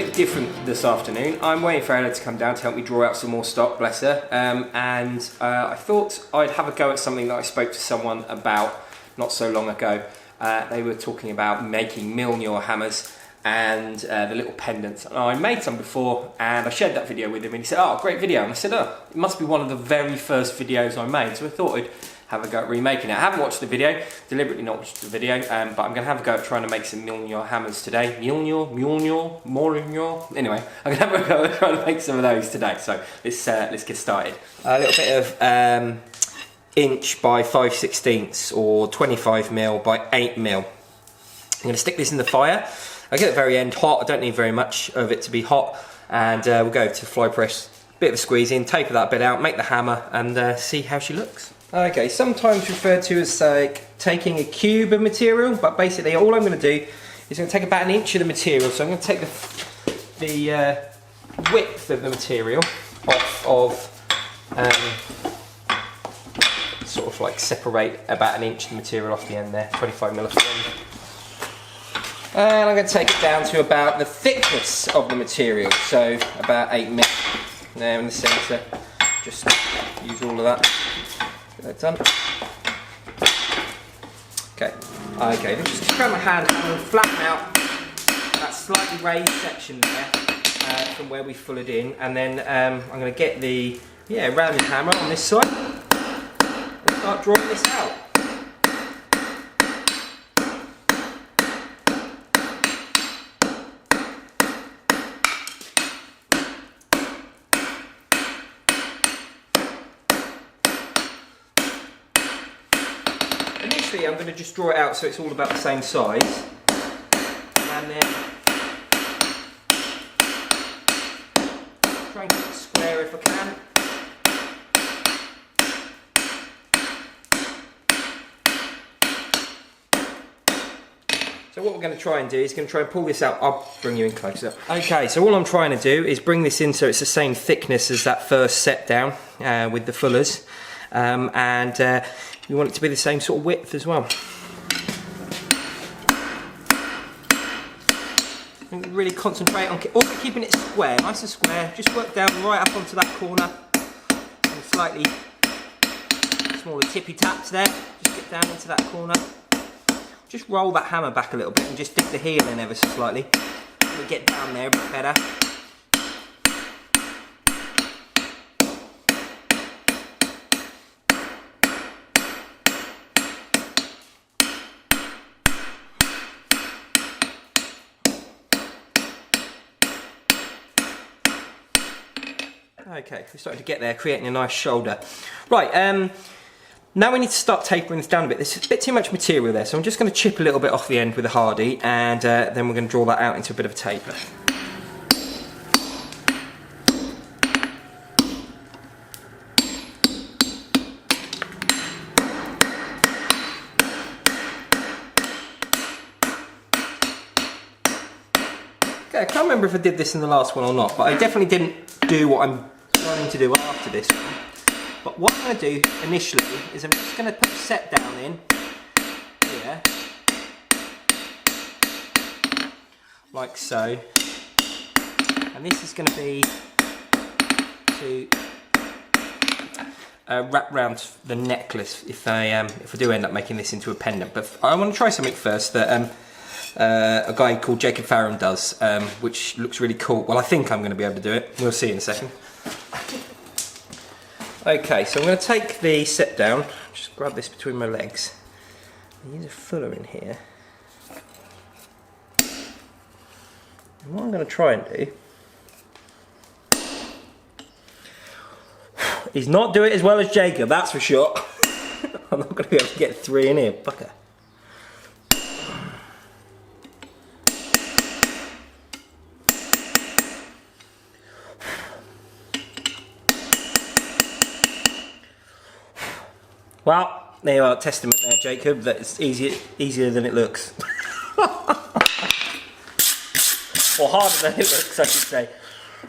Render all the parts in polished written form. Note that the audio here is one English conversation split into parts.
bit different this afternoon. I'm waiting for Ella to come down to help me draw out some more stock, bless her. I thought I'd have a go at something that I spoke to someone about not so long ago. They were talking about making Milnor hammers and the little pendants. I made some before and I shared that video with him and he said, oh, great video. And I said, oh, it must be one of the very first videos I made. So I thought I'd have a go at remaking it. I haven't watched the video, deliberately not watched the video, but I'm going to have a go at trying to make some Milnor hammers today. Milnor. Anyway, I'm going to have a go at trying to make some of those today. So let's get started. A little bit of inch by 5/16 or 25mm by 8mm. I'm going to stick this in the fire. I get at the very end hot. I don't need very much of it to be hot, and we'll go to fly press, bit of a squeeze in, taper that bit out, make the hammer, and see how she looks. Okay, sometimes referred to as taking a cube of material, but basically all I'm going to do is I'm going to take about 1 inch of the material. So I'm going to take the width of the material off of, sort of like separate about 1 inch of the material off the end there, 25mm off the end. And I'm going to take it down to about the thickness of the material, so about 8mm there in the centre. Just use all of that. Get that done. Okay, then just grab my hand and flatten out that slightly raised section there from where we full it in, and then I'm going to get the rounding hammer on this side and start drawing this out. Initially I'm going to just draw it out so it's all about the same size, and then try and keep it square if I can. So what we're going to try and do is going to try and pull this out. I'll bring you in closer. Okay, so all I'm trying to do is bring this in so it's the same thickness as that first set down with the fullers, and you want it to be the same sort of width as well. And really concentrate on also keeping it square, nice and square. Just work down right up onto that corner, and slightly smaller tippy taps there. Just get down into that corner. Just roll that hammer back a little bit and just dip the heel in ever so slightly. We'll get down there a bit better. Okay, we're starting to get there, creating a nice shoulder. Right, now we need to start tapering this down a bit. There's a bit too much material there, so I'm just going to chip a little bit off the end with a hardy, and then we're going to draw that out into a bit of a taper. Okay, I can't remember if I did this in the last one or not, but I definitely didn't do what I'm planning to do after this one. But what I'm going to do initially is I'm just going to put the set down in here, like so, and this is going to be to wrap round the necklace if I do end up making this into a pendant. But I want to try something first that a guy called Jacob Farron does, which looks really cool. Well, I think I'm going to be able to do it. We'll see in a second. Okay, so I'm going to take the set down, just grab this between my legs, use a fuller in here. And what I'm going to try and do is not do it as well as Jacob, that's for sure. I'm not going to be able to get 3 in here, fucker. Well, there you are, testament there, Jacob, that it's easier than it looks. Or harder than it looks, I should say.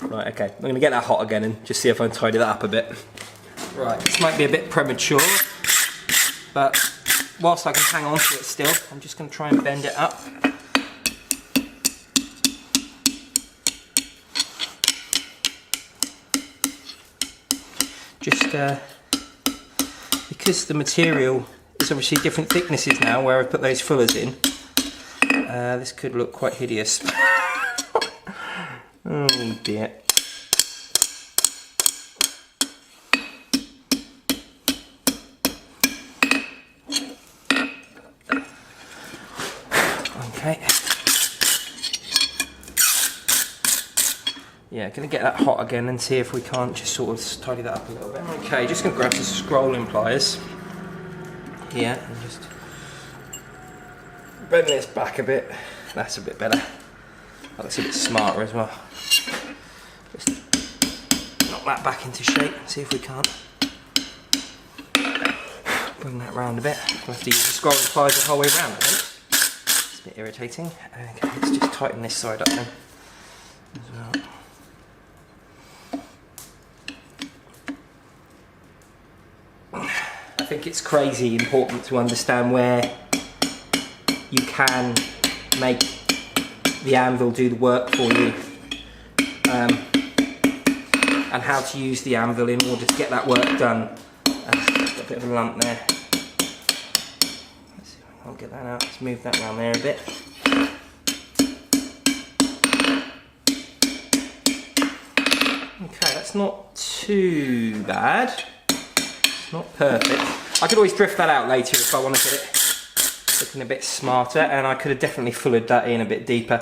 Right, okay, I'm going to get that hot again and just see if I can tidy that up a bit. Right, this might be a bit premature, but whilst I can hang on to it still, I'm just going to try and bend it up. just because the material is obviously different thicknesses now where I put those fullers in. This could look quite hideous. Oh dear. Okay. Yeah, gonna get that hot again and see if we can't just sort of tidy that up a little bit. Okay, just gonna grab some scrolling pliers here and just bend this back a bit. That's a bit better. That looks a bit smarter as well. Just knock that back into shape and see if we can't bring that round a bit. We'll have to use the scrolling pliers the whole way around, I think. It's a bit irritating. Okay, let's just tighten this side up then as well. I think it's crazy important to understand where you can make the anvil do the work for you, and how to use the anvil in order to get that work done. Got a bit of a lump there. Let's see if I can't get that out. Let's move that around there a bit. Okay, that's not too bad. Not perfect. I could always drift that out later if I want to get it looking a bit smarter, and I could have definitely fullered that in a bit deeper.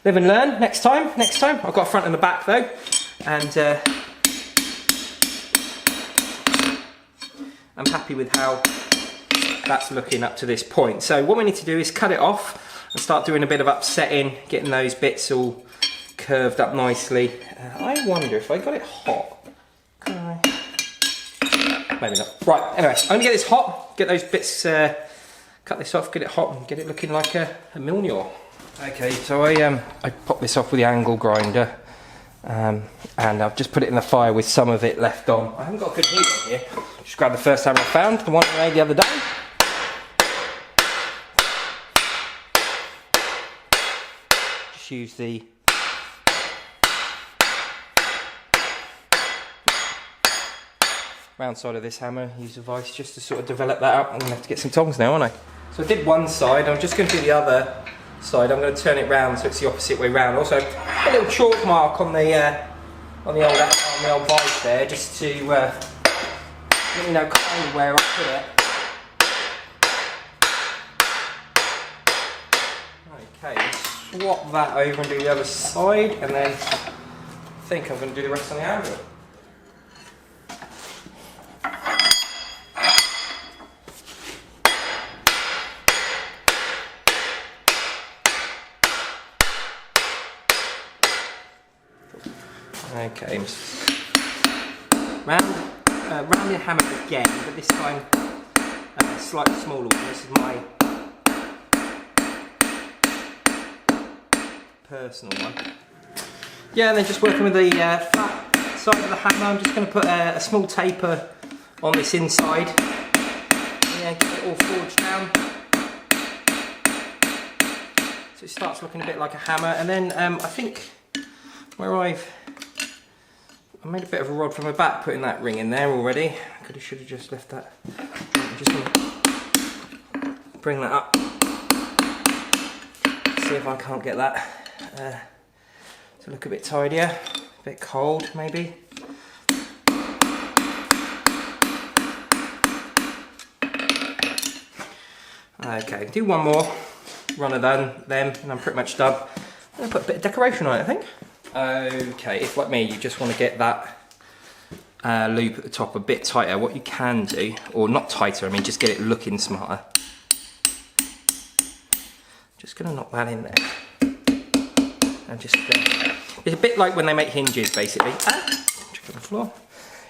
Live and learn. Next time. I've got a front and a back though, and I'm happy with how that's looking up to this point. So what we need to do is cut it off and start doing a bit of upsetting, getting those bits all curved up nicely. I wonder if I got it hot. Can I? Maybe not. Right, anyway, I'm going to get this hot, get those bits, cut this off, get it hot and get it looking like a Milnor. Okay, so I popped this off with the angle grinder, and I've just put it in the fire with some of it left on. I haven't got a good heat on here. Just grabbed the first hammer I found, the one I made the other day. Just use the round side of this hammer, use a vice just to sort of develop that up. I'm going to have to get some tongs now, aren't I? So I did one side, I'm just going to do the other side. I'm going to turn it round so it's the opposite way round. Also, a little chalk mark on the old vice there, just to let me know kind of where I put it. Okay, swap that over and do the other side, and then I think I'm going to do the rest on the anvil. Okay, round the hammer again, but this time slightly smaller one. This is my personal one. Yeah, and then just working with the flat side of the hammer, I'm just going to put a small taper on this inside. Yeah, get it all forged down. So it starts looking a bit like a hammer, and then I think where I made a bit of a rod from my back, putting that ring in there already. Should have just left that. I'm just going to bring that up. See if I can't get that to look a bit tidier, a bit cold maybe. Okay, do one more run of them, and I'm pretty much done. I'm going to put a bit of decoration on it, I think. Okay, if like me you just want to get that loop at the top a bit tighter, what you can do, or not tighter, I mean just get it looking smarter. Just going to knock that in there. And just, it's a bit like when they make hinges basically. Check on the floor.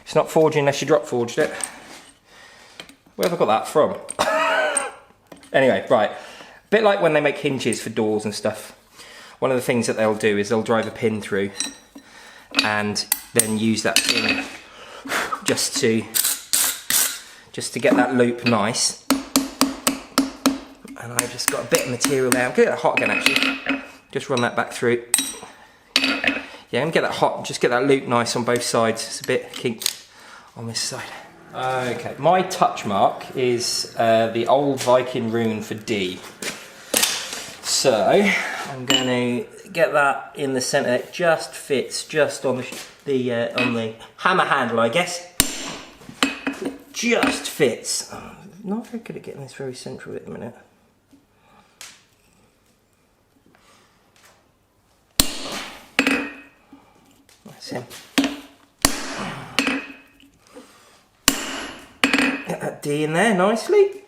It's not forging unless you drop forged it. Where have I got that from? Anyway, right. A bit like when they make hinges for doors and stuff. One of the things that they'll do is they'll drive a pin through and then use that pin just to get that loop nice. And I've just got a bit of material there. I'm going to get that hot again actually. Just run that back through. Yeah, I'm going to get that hot, just get that loop nice on both sides. It's a bit kinked on this side. Okay, my touch mark is the old Viking rune for D. So I'm going to get that in the centre. It just fits just on the hammer handle, I guess. It just fits. Oh, not very good at getting this very central at the minute. That's him. Get that D in there nicely.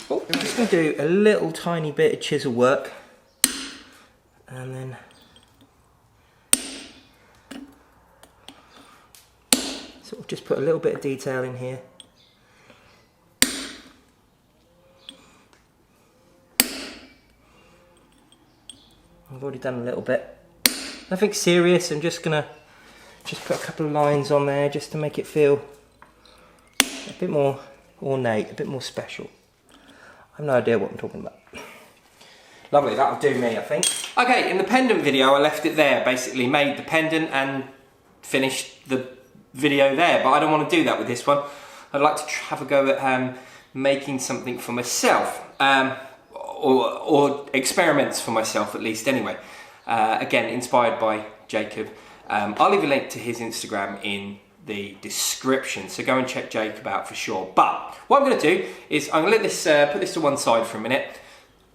Oh, I'm just going to do a little tiny bit of chisel work, and then sort of just put a little bit of detail in here. I've already done a little bit. Nothing serious. I'm just going to put a couple of lines on there just to make it feel a bit more ornate, a bit more special. I have no idea what I'm talking about. Lovely, that'll do me, I think. Okay, in the pendant video I left it there, basically made the pendant and finished the video there, but I don't want to do that with this one. I'd like to have a go at making something for myself, or experiments for myself at least anyway. Again, inspired by Jacob. I'll leave a link to his Instagram in the description, so go and check Jacob out for sure. But what I'm going to do is I'm going to let this put this to one side for a minute.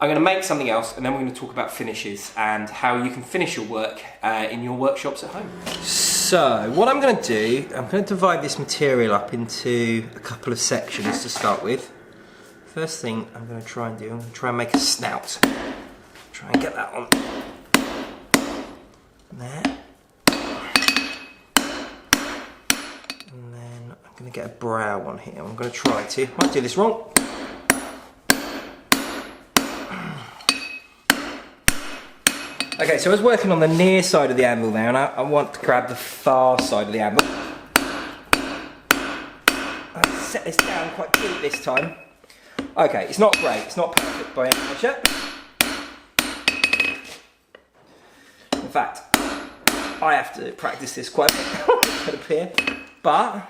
I'm going to make something else, and then we're going to talk about finishes and how you can finish your work in your workshops at home. So what I'm going to do, I'm going to divide this material up into a couple of sections to start with. First thing I'm going to try and do, I'm going to try and make a snout. Try and get that on there. And then I'm going to get a brow on here. I'm going to try to. Might do this wrong. Okay, so I was working on the near side of the anvil there, and I want to grab the far side of the anvil. I'll set this down quite deep this time. Okay, it's not great. It's not perfect by any measure. In fact, I have to practice this quite a bit up here, but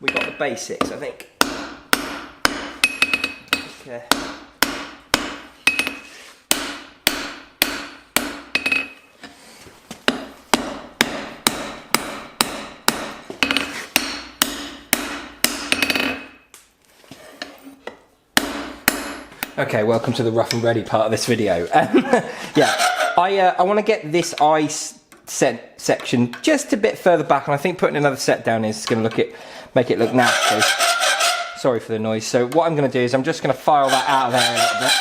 we got the basics, I think. Okay. Okay, welcome to the rough and ready part of this video. Yeah, I want to get this eye section just a bit further back, and I think putting another set down is going to make it look natural. Sorry for the noise. So what I'm going to do is I'm just going to file that out of there a little bit.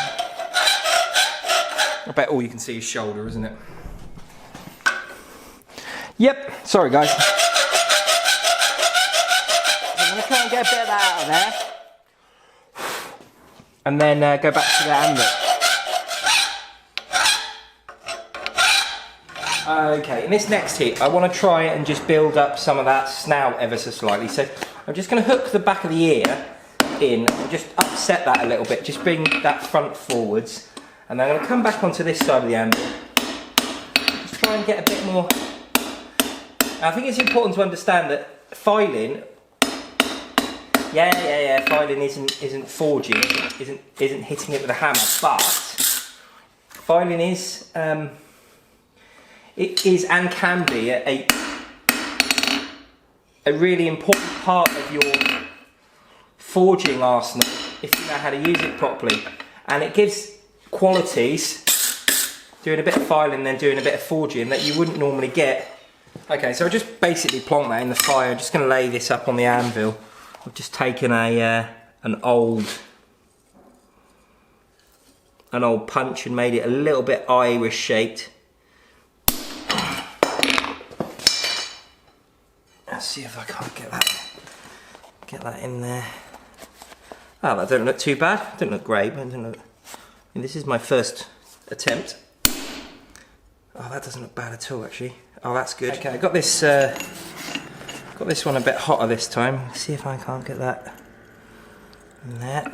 I bet all you can see is shoulder, isn't it? Yep, sorry guys. I'm going to try and get a bit of that out of there. And then go back to the anvil. Okay, in this next hit, I want to try and just build up some of that snout ever so slightly. So I'm just going to hook the back of the ear in, and just upset that a little bit, just bring that front forwards. And then I'm going to come back onto this side of the anvil. Just try and get a bit more. Now, I think it's important to understand that filing. Yeah. Filing isn't forging, isn't hitting it with a hammer, but filing is it is and can be a really important part of your forging arsenal if you know how to use it properly, and it gives qualities doing a bit of filing then doing a bit of forging that you wouldn't normally get. Okay, so I just basically plonk that in the fire. I'm just going to lay this up on the anvil. I've just taken an old punch and made it a little bit Irish shaped. Let's see if I can't get that in there. Oh, that don't look too bad. Don't look great, but this is my first attempt. Oh, that doesn't look bad at all, actually. Oh, that's good. Okay, I got this one a bit hotter this time. Let's see if I can't get that in there.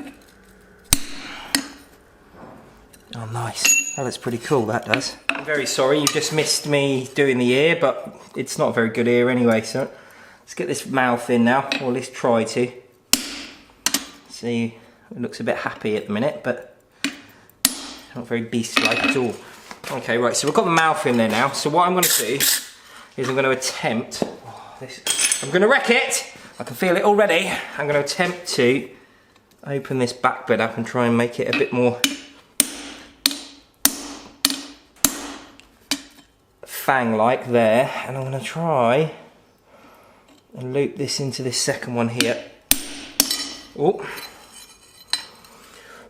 Oh, nice. That looks pretty cool, that does. I'm very sorry, you just missed me doing the ear, but it's not a very good ear anyway, so let's get this mouth in now, or at least try to. See, it looks a bit happy at the minute, but not very beast-like at all. Okay, right, so we've got the mouth in there now, so what I'm going to do is I'm going to attempt, I'm going to wreck it, I can feel it already. I'm going to attempt to open this back bit up and try and make it a bit more fang-like there, and I'm going to try and loop this into this second one here. Oh,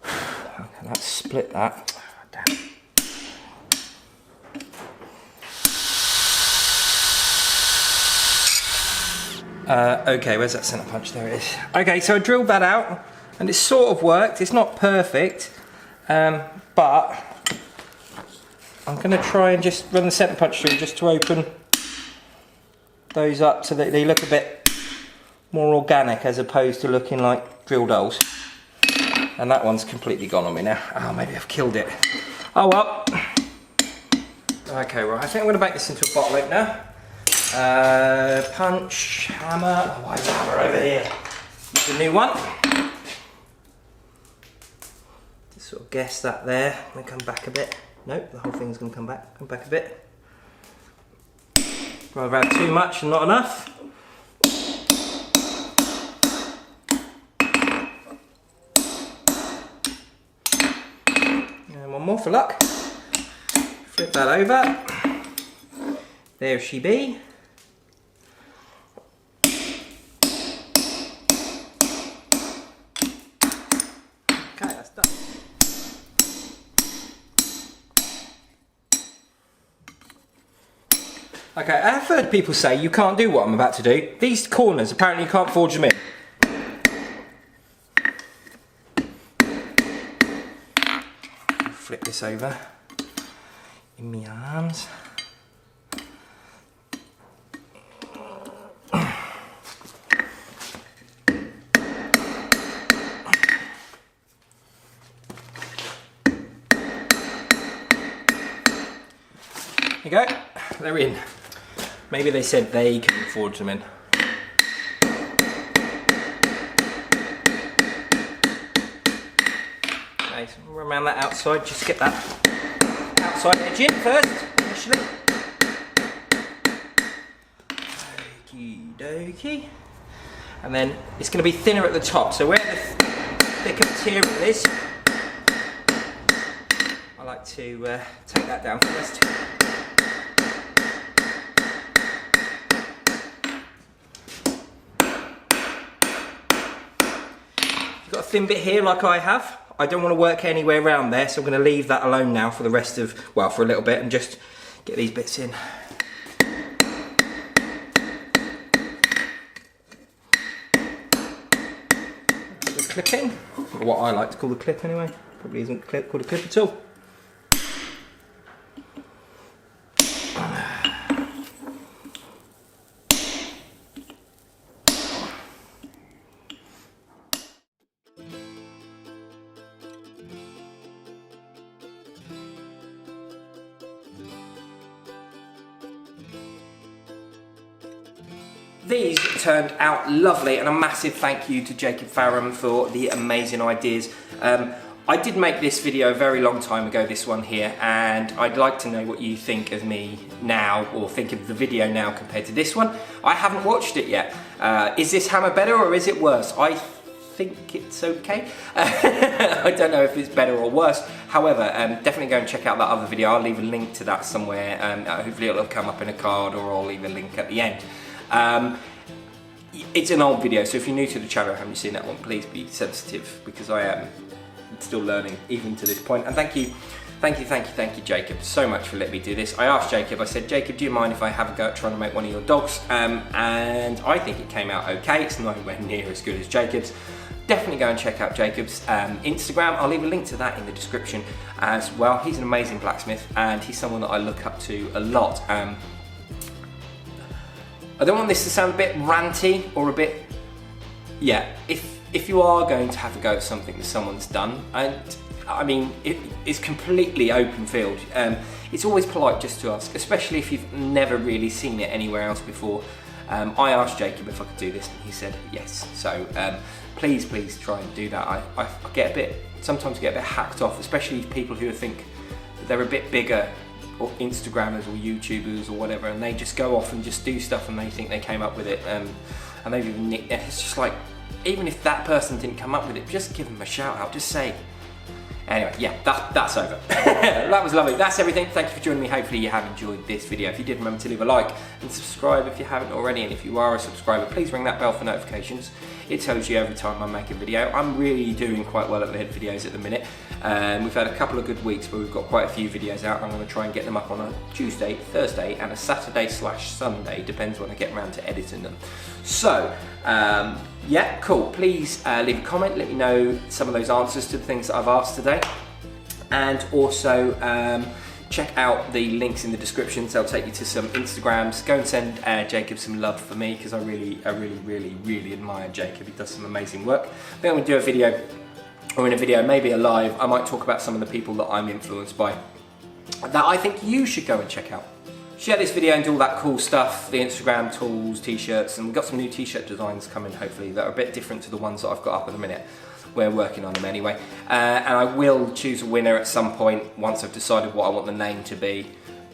okay, let's split that. Damn. Okay, where's that centre punch? There it is. Okay, so I drilled that out, and it sort of worked. It's not perfect, but I'm going to try and just run the centre punch through just to open those up so that they look a bit more organic as opposed to looking like drill dolls. And that one's completely gone on me now. Oh, maybe I've killed it. Oh well. Okay, right, I think I'm going to make this into a bottle opener. Punch, hammer. Oh, where's the hammer over here? Use a new one. Just sort of guess that there. Then come back a bit. Nope, the whole thing's going to come back a bit. Rather have too much and not enough. And one more for luck. Flip that over. There she be. Okay, that's done. Okay, I've heard people say you can't do what I'm about to do. These corners, apparently you can't forge them in. Flip this over in my arms. There you go, they're in. Maybe they said they can forge them in. Okay, so we'll run around that outside, just get that outside edge in first, initially. Okie dokie. And then it's going to be thinner at the top, so where the thicker material is, I like to take that down first. Got a thin bit here like I have. I don't want to work anywhere around there, so I'm going to leave that alone now for the rest of, well, for a little bit, and just get these bits in. The clip in, or what I like to call the clip anyway. Probably isn't called a clip at all. These turned out lovely, and a massive thank you to Jacob Farram for the amazing ideas. I did make this video a very long time ago, this one here, and I'd like to know what you think of me now, or think of the video now compared to this one. I haven't watched it yet. Is this hammer better or is it worse? I think it's okay. I don't know if it's better or worse. However, definitely go and check out that other video. I'll leave a link to that somewhere. Hopefully it'll come up in a card, or I'll leave a link at the end. It's an old video, so if you're new to the channel and haven't seen that one, please be sensitive, because I am still learning even to this point. And thank you Jacob so much for letting me do this. I asked Jacob, I said, Jacob, do you mind if I have a go at trying to make one of your dogs? And I think it came out okay. It's nowhere near as good as Jacob's. Definitely go and check out Jacob's Instagram. I'll leave a link to that in the description as well. He's an amazing blacksmith, and he's someone that I look up to a lot. I don't want this to sound a bit ranty or a bit, yeah, if you are going to have a go at something that someone's done, and I mean, it's completely open field. It's always polite just to ask, especially if you've never really seen it anywhere else before. I asked Jacob if I could do this, and he said yes. So please try and do that. I sometimes get a bit hacked off, especially people who think they're a bit bigger, or Instagrammers or YouTubers or whatever, and they just go off and just do stuff and they think they came up with it, and they've even, it's just like, even if that person didn't come up with it, just give them a shout out, just say. Anyway, yeah, that's over. That was lovely. That's everything. Thank you for joining me. Hopefully you have enjoyed this video. If you did, remember to leave a like and subscribe if you haven't already. And if you are a subscriber, please ring that bell for notifications. It tells you every time I make a video. I'm really doing quite well at the videos at the minute. We've had a couple of good weeks where we've got quite a few videos out. I'm going to try and get them up on a Tuesday, Thursday, and a Saturday/Sunday. Depends when I get around to editing them. So, yeah, cool. Please leave a comment. Let me know some of those answers to the things that I've asked today. And also check out the links in the descriptions. They'll take you to some Instagrams. Go and send Jacob some love for me, because I really admire Jacob. He does some amazing work. I think I'm going to do a video, or in a video, maybe a live, I might talk about some of the people that I'm influenced by that I think you should go and check out. Share this video and do all that cool stuff, the Instagram tools, t-shirts, and we've got some new t-shirt designs coming hopefully that are a bit different to the ones that I've got up at the minute. We're working on them anyway. And I will choose a winner at some point once I've decided what I want the name to be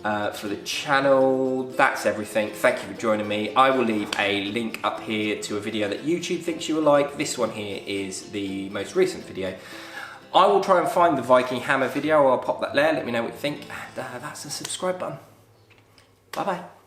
for the channel. That's everything. Thank you for joining me. I will leave a link up here to a video that YouTube thinks you will like. This one here is the most recent video. I will try and find the Viking Hammer video. I'll pop that there. Let me know what you think. And that's the subscribe button. Bye bye.